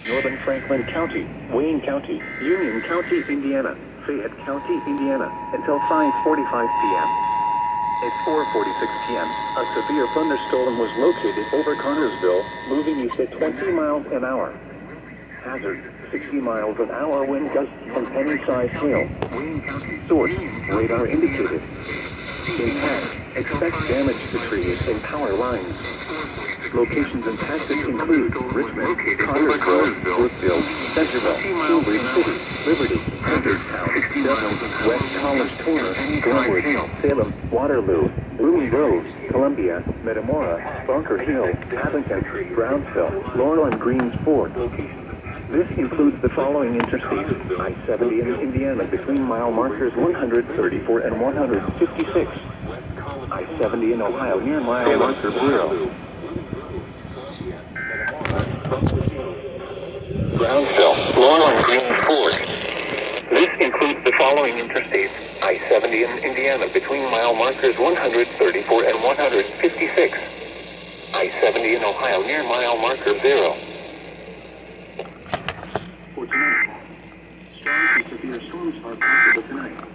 Northern Franklin County, Wayne County, Union County, Indiana, Fayette County, Indiana, until 5:45 p.m. At 4:46 p.m., a severe thunderstorm was located over Connersville, moving east at 20 miles an hour. Hazard, 60 miles an hour wind gusts and penny-sized hail. Source, radar indicated. Impact, expect damage to trees and power lines. Locations impacted include Richmond, Connersville, Brookville, Centerville, Cambridge City, Liberty, Hagerstown, Dublin, West College Toner, Glenwood, Salem, Waterloo, Blooming Grove, Columbia, Metamora, Bunker Hill, Abington, Brownsville, Laurel and Greensport. This includes the following interstates: I-70 in Indiana between mile markers 134 and 156. I-70 in Ohio near mile marker 0. Brownsville, Laurel and Greensport. This includes the following interstates: I-70 in Indiana between mile markers 134 and 156. I-70 in Ohio near mile marker 0. For tonight, strong and severe storms are possible tonight.